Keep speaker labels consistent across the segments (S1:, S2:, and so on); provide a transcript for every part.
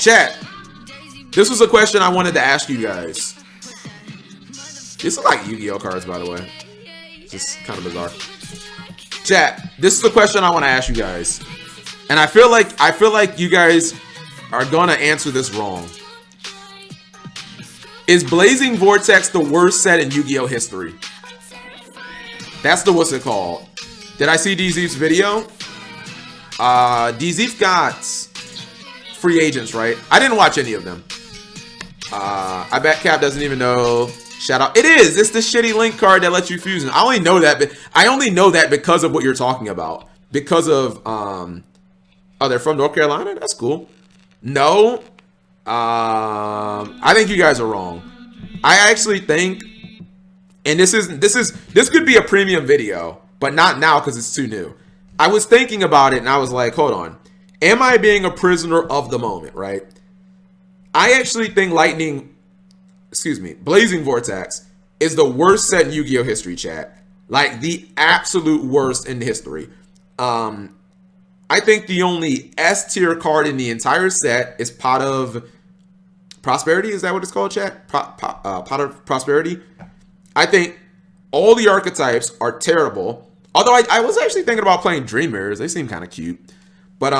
S1: Chat. This was a question I wanted to ask you guys. These are like Yu-Gi-Oh cards, by the way. It's just kind of bizarre. Chat. This is a question I want to ask you guys, and I feel like you guys are gonna answer this wrong. Is Blazing Vortex the worst set in Yu-Gi-Oh history? That's the what's it called. Did I see DZ's video? DZ got free agents, right? I didn't watch any of them. I bet Cap doesn't even know. Shout out. It is. It's the shitty link card that lets you fusion. I only know that, but I only know that because of what you're talking about. Because of oh, they're from North Carolina? That's cool. No. I think you guys are wrong. I actually think, and this could be a premium video, but not now because it's too new. I was thinking about it and I was like, hold on. Am I being a prisoner of the moment, right? I actually think Blazing Vortex is the worst set in Yu-Gi-Oh history, chat. Like the absolute worst in history. I think the only S tier card in the entire set is Pot of Prosperity. Is that what it's called, chat? Pot of Prosperity. I think all the archetypes are terrible. Although I was actually thinking about playing Dream Mirrors. They seem kind of cute. But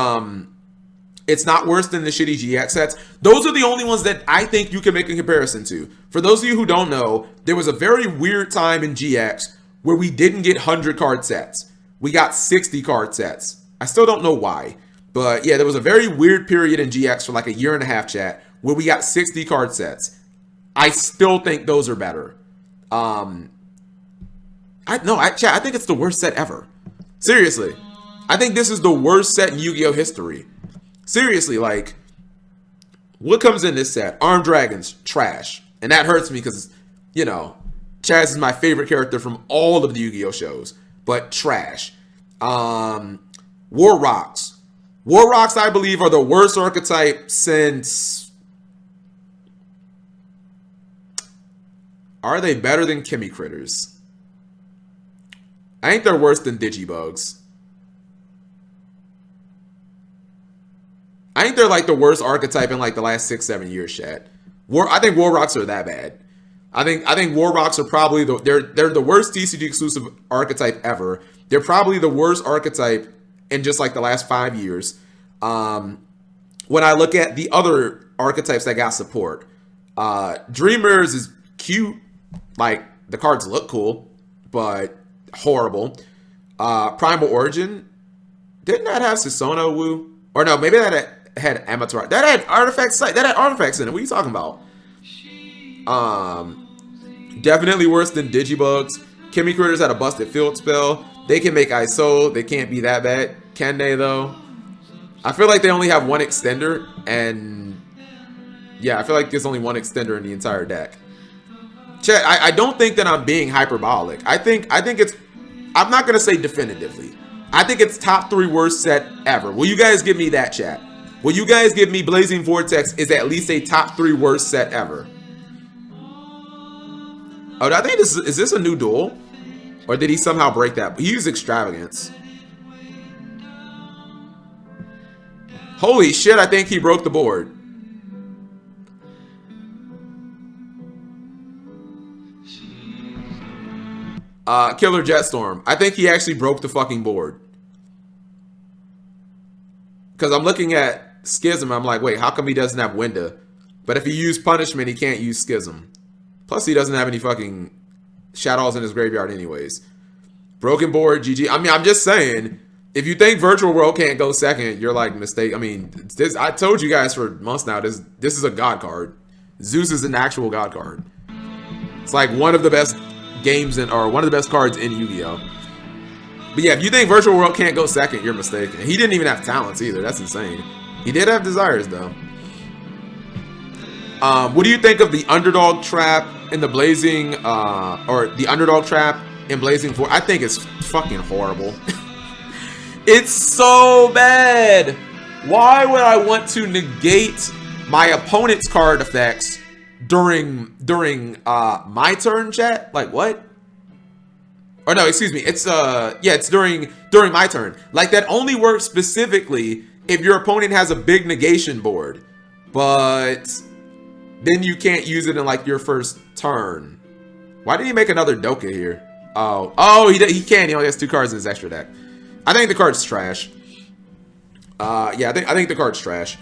S1: it's not worse than the shitty GX sets. Those are the only ones that I think you can make a comparison to. For those of you who don't know, there was a very weird time in GX where we didn't get 100 card sets. We got 60 card sets. I still don't know why. But yeah, there was a very weird period in GX for like a year and a half, chat, where we got 60 card sets. I still think those are better. I think it's the worst set ever. Seriously. I think this is the worst set in Yu-Gi-Oh history. Seriously, like, what comes in this set? Armed Dragons, trash. And that hurts me because, you know, Chaz is my favorite character from all of the Yu-Gi-Oh shows. But trash. War Rocks. War Rocks, I believe, are the worst archetype since... Are they better than Kimmy Critters? I think they're worse than Digibugs. I think they're like the worst archetype in like the last 6-7 years, chat. I think War Rocks are that bad. I think War Rocks are probably they're the worst TCG exclusive archetype ever. They're probably the worst archetype in just like the last 5 years. When I look at the other archetypes that got support, Dreamers is cute. Like the cards look cool, but horrible. Primal Origin, didn't that have Susono Wu? Or no, maybe that had Amateur. That had artifacts. That had artifacts in it. What are you talking about? Definitely worse than Digibugs. Kimmy Critters had a busted field spell. They can make ISO. They can't be that bad. Can they though? I feel like they only have one extender, and yeah, I feel like there's only one extender in the entire deck. Chat, I don't think that I'm being hyperbolic. I think it's. I'm not gonna say definitively. I think it's top 3 worst set ever. Will you guys give me that, chat? Will you guys give me Blazing Vortex is at least a top 3 worst set ever? Oh, I think is this a new duel? Or did he somehow break that? He used Extravagance. Holy shit, I think he broke the board. Killer Jetstorm. I think he actually broke the fucking board. Because I'm looking at Schism, I'm like, wait, how come he doesn't have Winda? But if he used Punishment, he can't use Schism. Plus, he doesn't have any fucking Shadows in his graveyard anyways. Broken board, GG. I mean, I'm just saying, if you think Virtual World can't go second, you're like, mistake. I mean, I told you guys for months now, this is a god card. Zeus is an actual god card. It's like one of the best games or one of the best cards in Yu-Gi-Oh! But yeah, if you think Virtual World can't go second, you're mistaken. He didn't even have talents either. That's insane. He did have desires though. What do you think of the underdog trap in the Blazing, or the underdog trap in Blazing 4? I think it's fucking horrible. It's so bad. Why would I want to negate my opponent's card effects during my turn, chat? Like what? Or no, excuse me. It's it's during my turn. Like that only works specifically if your opponent has a big negation board. but then you can't use it in like your first turn. Why did he make another Doka here? Oh, he can. He only has 2 cards in his extra deck. I think the card's trash. Yeah, I think the card's trash.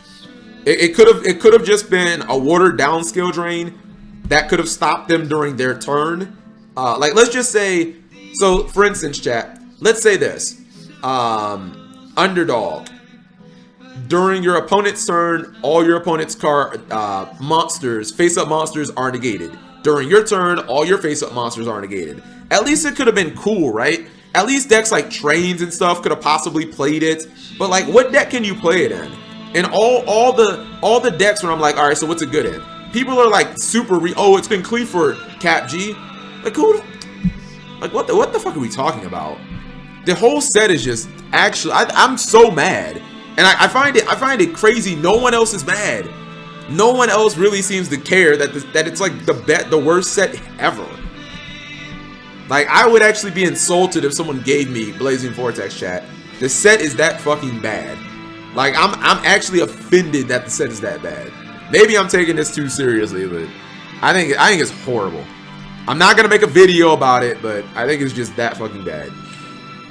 S1: It could have just been a watered down skill drain that could have stopped them during their turn. Like, let's just say, so for instance, chat, let's say this. Underdog. During your opponent's turn, all your opponent's monsters, face-up monsters are negated. During your turn, all your face-up monsters are negated. At least it could have been cool, right? At least decks like Trains and stuff could have possibly played it. But like, what deck can you play it in? And all the decks where I'm like, all right, so what's it good in? People are like super oh, it's been clean for Cap G. Like, who? Like, what the fuck are we talking about? The whole set is just actually, I'm so mad, and I find it crazy. No one else is mad. No one else really seems to care that it's like the worst set ever. Like, I would actually be insulted if someone gave me Blazing Vortex, chat. The set is that fucking bad. Like, I'm actually offended that the set is that bad. Maybe I'm taking this too seriously, but I think it's horrible. I'm not gonna make a video about it, but I think it's just that fucking bad.